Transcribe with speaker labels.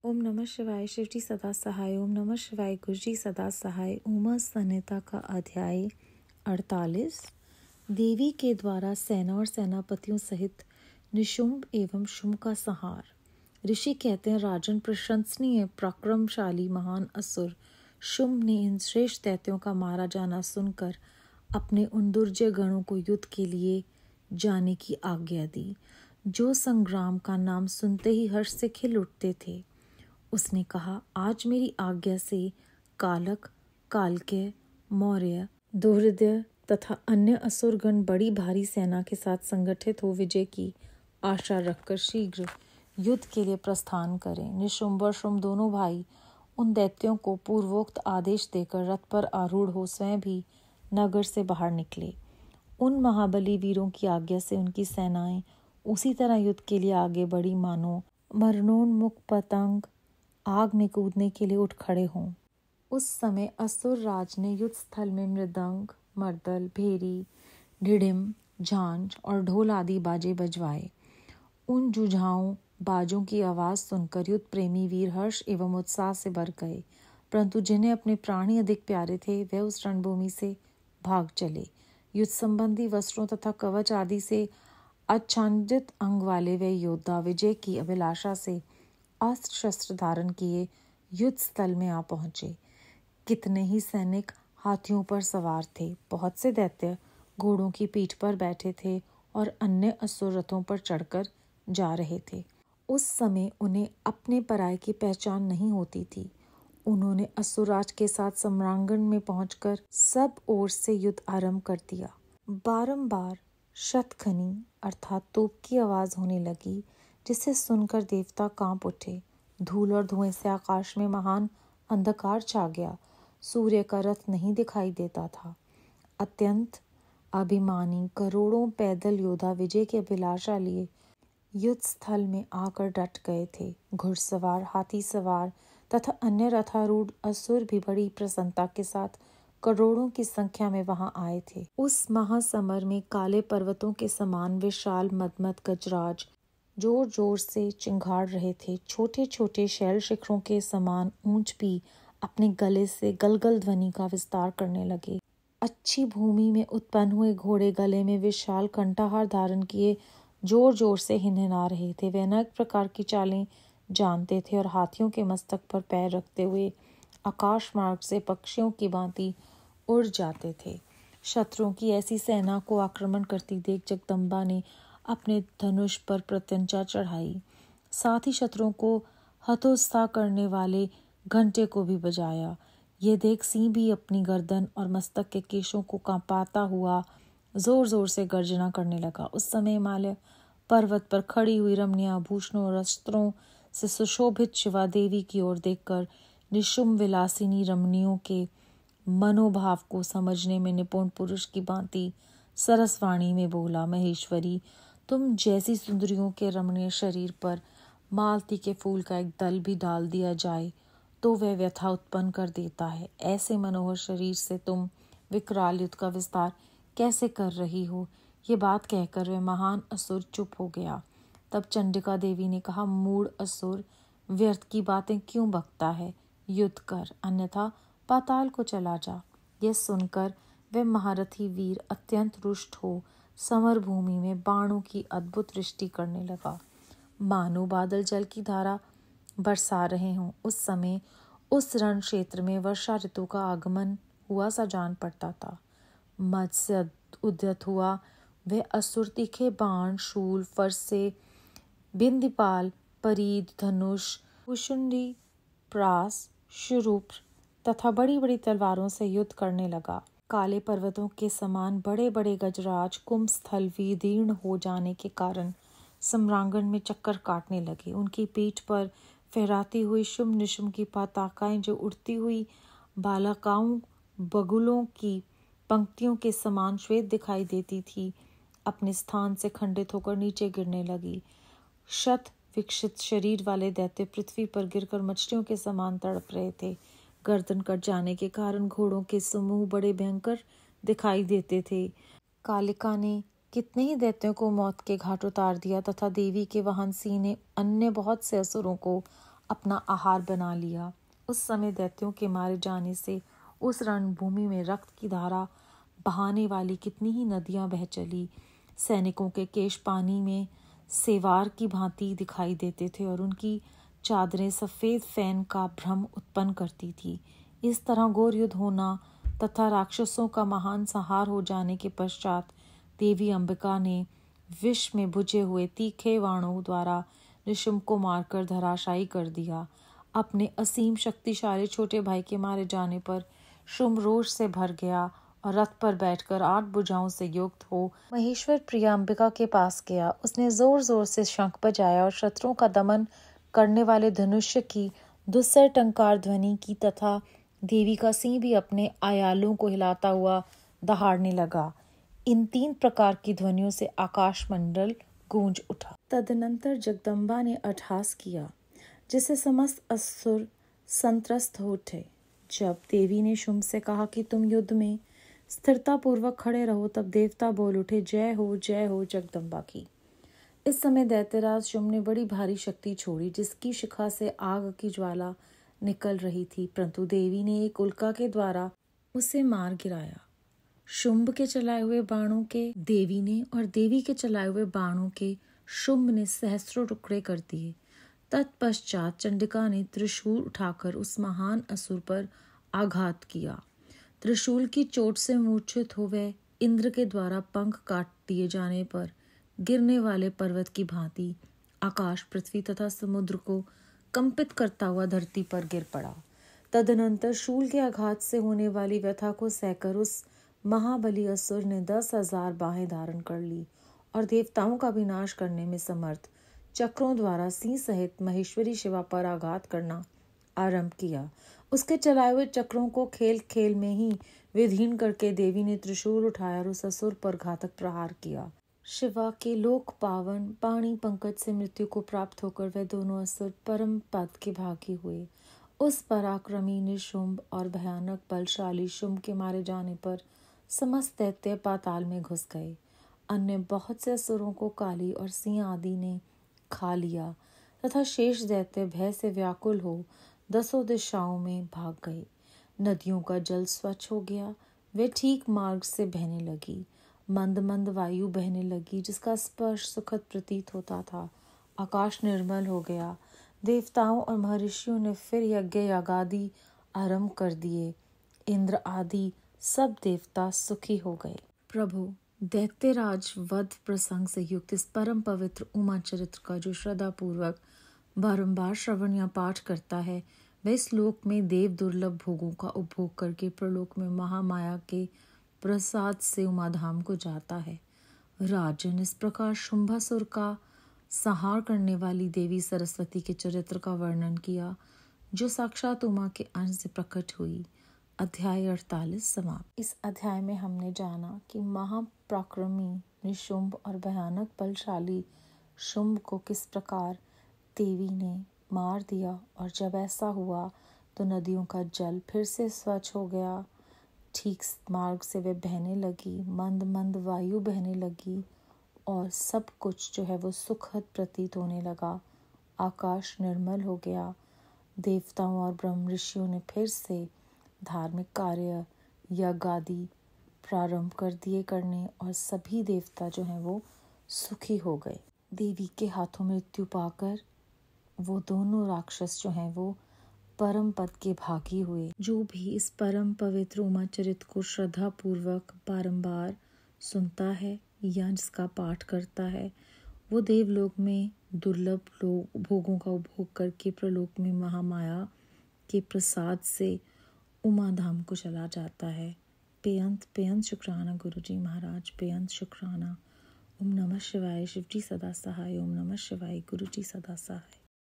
Speaker 1: ओम नमः शिवाय। शिवजी सदा सहाय। ओम नमः शिवाय। गुरुजी सदा सहाय। उमा संहिता का अध्याय 48। देवी के द्वारा सेना और सेनापतियों सहित निशुंभ एवं शुंभ का संहार। ऋषि कहते हैं, राजन, प्रशंसनीय पराक्रमशाली महान असुर शुंभ ने इन श्रेष्ठ दैत्यों का मारा जाना सुनकर अपने उन दुर्जय गणों को युद्ध के लिए जाने की आज्ञा दी, जो संग्राम का नाम सुनते ही हर्ष से खिल उठते थे। उसने कहा, आज मेरी आज्ञा से कालक, कालकेय, मौर्य, दुर्हृदय तथा अन्य असुरगण बड़ी भारी सेना के साथ संगठित हो विजय की आशा रखकर शीघ्र युद्ध के लिए प्रस्थान करें। निशुंभ और शुंभ दोनों भाई उन दैत्यों को पूर्वोक्त आदेश देकर रथ पर आरूढ़ हो स्वयं भी नगर से बाहर निकले। उन महाबली वीरों की आज्ञा से उनकी सेनाएं उसी तरह युद्ध के लिए आगे बढ़ी मानो मरणोन्मुख पतंग आग में कूदने के लिए उठ खड़े हों। उस समय असुर राज ने युद्ध स्थल में मृदंग, मर्दल, भेरी, ढिढिम, झांझ और ढोल आदि बाजे बजवाए। उन जुझाऊ बाजों की आवाज सुनकर युद्ध प्रेमी वीर हर्ष एवं उत्साह से भर गए, परंतु जिन्हें अपने प्राण ही अधिक प्यारे थे वे उस रणभूमि से भाग चले। युद्ध संबंधी वस्त्रों तथा कवच आदि से आच्छादित अंग वाले वे योद्धा विजय की अभिलाषा से अस्त्र शस्त्र धारण किए युद्ध स्थल में आ पहुंचे। कितने ही सैनिक हाथियों पर सवार थे, बहुत से दैत्य घोड़ों की पीठ पर बैठे थे और अन्य असुर रथों पर चढ़कर जा रहे थे। उस समय उन्हें अपने पराये की पहचान नहीं होती थी। उन्होंने असुरराज के साथ सम्रांगण में पहुंचकर सब ओर से युद्ध आरंभ कर दिया। बारंबार शतखनी अर्थात तोप की आवाज होने लगी, जिसे सुनकर देवता कांप उठे। धूल और धुएं से आकाश में महान अंधकार छा गया। सूर्य का रथ नहीं दिखाई देता था। अत्यंत अभिमानी करोड़ों पैदल योद्धा विजय की अभिलाषा लिए युद्ध स्थल में आकर डट गए थे। घुड़सवार, हाथी सवार तथा अन्य रथारूढ़ असुर भी बड़ी प्रसन्नता के साथ करोड़ों की संख्या में वहां आए थे। उस महासमर में काले पर्वतों के समान विशाल मदमद गजराज जोर जोर से चिंगाड़ रहे थे। छोटे छोटे शैल शिखरों के समान ऊंच भी अपने गले से गलगल ध्वनि का विस्तार करने लगे। अच्छी भूमि में उत्पन्न हुए घोड़े गले में विशाल कंठाहार धारण किए जोर जोर से हिनहिना रहे थे। वे अनेक प्रकार की चालें जानते थे और हाथियों के मस्तक पर पैर रखते हुए आकाश मार्ग से पक्षियों की भांति उड़ जाते थे। शत्रुओं की ऐसी सेना को आक्रमण करती देख जगदम्बा ने अपने धनुष पर प्रत्यंचा चढ़ाई। साथ ही शत्रुओं को हतोत्साह करने वाले घंटे को भी बजाया। ये देख सिंह भी अपनी गर्दन और मस्तक के केशों को कांपाता हुआ जोर जोर से गर्जना करने लगा। उस समय हिमालय पर्वत पर खड़ी हुई रमणीय आभूषणों और अस्त्रों से सुशोभित शिवा देवी की ओर देखकर निशुंभ विलासिनी रमणियों के मनोभाव को समझने में निपुण पुरुष की भांति सरसवाणी में बोला, महेश्वरी, तुम जैसी सुंदरियों के रमणीय शरीर पर मालती के फूल का एक दल भी डाल दिया जाए तो वह व्यथा उत्पन्न कर देता है। ऐसे मनोहर शरीर से तुम विकराल युद्ध का विस्तार कैसे कर रही हो? ये बात कहकर वह महान असुर चुप हो गया। तब चंडिका देवी ने कहा, मूढ़ असुर, व्यर्थ की बातें क्यों बकता है? युद्ध कर, अन्यथा पाताल को चला जा। यह सुनकर वह महारथी वीर अत्यंत रुष्ट हो समर भूमि में बाणों की अद्भुत वृष्टि करने लगा, मानो बादल जल की धारा बरसा रहे हों। उस समय उस रण क्षेत्र में वर्षा ऋतु का आगमन हुआ सा जान पड़ता था। मद से उद्यत हुआ वह असुर तीखे बाण, शूल, फरसे, बिंदीपाल, परीद, धनुष, कुशुंडी, प्रास, शुरूप तथा बड़ी बड़ी तलवारों से युद्ध करने लगा। काले पर्वतों के समान बड़े बड़े गजराज कुंभ स्थल विदीर्ण हो जाने के कारण सम्रांगण में चक्कर काटने लगे। उनकी पीठ पर फहराती हुई शुंभ निशुंभ की पताकाएं जो उड़ती हुई बालकाओं बगुलों की पंक्तियों के समान श्वेत दिखाई देती थी, अपने स्थान से खंडित होकर नीचे गिरने लगी। शत विकसित शरीर वाले दैत्य पृथ्वी पर गिरकर मछलियों के समान तड़प रहे थे। गर्दन कट जाने के कारण घोड़ों के समूह बड़े भयंकर दिखाई देते थे। कालिका ने कितने ही दैत्यों को मौत के घाट उतार दिया तथा देवी के वाहन सिंह ने अन्य बहुत से असुरों को अपना आहार बना लिया। उस समय दैत्यों के मारे जाने से उस रणभूमि में रक्त की धारा बहाने वाली कितनी ही नदियां बह चली। सैनिकों के केश पानी में सेवार की भांति दिखाई देते थे और उनकी चादरें सफेद फैन का भ्रम उत्पन्न करती थी। इस तरह घोर युद्ध होना तथा राक्षसों का महान संहार हो जाने के पश्चात देवी अंबिका ने विष में भुजे हुए तीखे बाणों द्वारा निशुंभ को मारकर धराशायी कर दिया। अपने असीम शक्तिशाली छोटे भाई के मारे जाने पर शुंभ रोष से भर गया और रथ पर बैठकर 8 भुजाओं से युक्त हो महेश्वर प्रिया अंबिका के पास गया। उसने जोर जोर से शंख बजाया और शत्रुओं का दमन करने वाले धनुष्य की दुस्सह टंकार ध्वनि की तथा देवी का सिंह भी अपने आयालों को हिलाता हुआ दहाड़ने लगा। इन 3 प्रकार की ध्वनियों से आकाश मंडल गूंज उठा। तदनंतर जगदम्बा ने अट्टहास किया जिससे समस्त असुर संत्रस्त हो उठे। जब देवी ने शुंभ से कहा कि तुम युद्ध में स्थिरता पूर्वक खड़े रहो, तब देवता बोल उठे, जय हो जगदम्बा की। इस समय दैत्यराज शुंभ ने बड़ी भारी शक्ति छोड़ी जिसकी शिखा से आग की ज्वाला निकल रही थी, परंतु देवी ने एक उल्का के द्वारा उसे मार गिराया। शुंभ के चलाए हुए बाणों के देवी ने और देवी के चलाए हुए बाणों के शुंभ ने सहस्त्रों टुकड़े कर दिए। तत्पश्चात चंडिका ने त्रिशूल उठाकर उस महान असुर पर आघात किया। त्रिशूल की चोट से मूर्छित हो वह इंद्र के द्वारा पंख काट दिए जाने पर गिरने वाले पर्वत की भांति आकाश, पृथ्वी तथा समुद्र को कंपित करता हुआ धरती पर गिर पड़ा। तदनंतर शूल के आघात से होने वाली व्यथा को सहकर उस महाबली असुर ने 10,000 बाहें धारण कर ली और देवताओं का विनाश करने में समर्थ चक्रों द्वारा सिंह सहित महेश्वरी शिवा पर आघात करना आरंभ किया। उसके चलाए हुए चक्रों को खेल खेल में ही विधीन करके देवी ने त्रिशूल उठाया और उस असुर पर घातक प्रहार किया। शिवा के लोक पावन पाणी पंकज से मृत्यु को प्राप्त होकर वह दोनों असुर परम पद के भागी हुए। उस पराक्रमी निशुंभ और भयानक बलशाली शुंभ के मारे जाने पर समस्त दैत्य पाताल में घुस गए। अन्य बहुत से असुरों को काली और सिंह आदि ने खा लिया तथा शेष दैत्य भय से व्याकुल हो 10 दिशाओं में भाग गए। नदियों का जल स्वच्छ हो गया, वे ठीक मार्ग से बहने लगी। मंद मंद वायु बहने लगी जिसका स्पर्श सुखद प्रतीत होता था। आकाश निर्मल हो गया। देवताओं और महर्षियों ने फिर यज्ञ यागादि आरंभ कर दिए। इंद्र आदि सब देवता सुखी हो गए। प्रभु, दैत्यराज वध प्रसंग से युक्त इस परम पवित्र उमा चरित्र का जो श्रद्धा पूर्वक बारंबार श्रवण या पाठ करता है, वह इस लोक में देव दुर्लभ भोगों का उपभोग करके प्रलोक में महामाया के प्रसाद से उमाधाम को जाता है। राजन, इस प्रकार शुंभासुर का संहार करने वाली देवी सरस्वती के चरित्र का वर्णन किया जो साक्षात उमा के अंश से प्रकट हुई। अध्याय 48 समाप्त। इस अध्याय में हमने जाना कि महापराक्रमी निशुंभ और भयानक बलशाली शुंभ को किस प्रकार देवी ने मार दिया और जब ऐसा हुआ तो नदियों का जल फिर से स्वच्छ हो गया। ठीक मार्ग से वे बहने लगी, मंद मंद वायु बहने लगी और सब कुछ जो है वो सुखद प्रतीत होने लगा। आकाश निर्मल हो गया। देवताओं और ब्रह्म ऋषियों ने फिर से धार्मिक कार्य यज्ञ आदि प्रारंभ कर दिए करने और सभी देवता जो हैं वो सुखी हो गए। देवी के हाथों मृत्यु पाकर वो दोनों राक्षस जो हैं वो परम पद के भागी हुए। जो भी इस परम पवित्र उमा चरित्र को श्रद्धा पूर्वक बारंबार सुनता है या जिसका पाठ करता है, वो देवलोक में दुर्लभ भोगों का उपभोग करके प्रलोक में महामाया के प्रसाद से उमा धाम को चला जाता है। बेअंत शुक्राना गुरुजी महाराज, बेअंत शुक्राना। ओम नमः शिवाय। शिवजी सदा सहाय। ओम नमः शिवाय। गुरुजी सदा सहाय।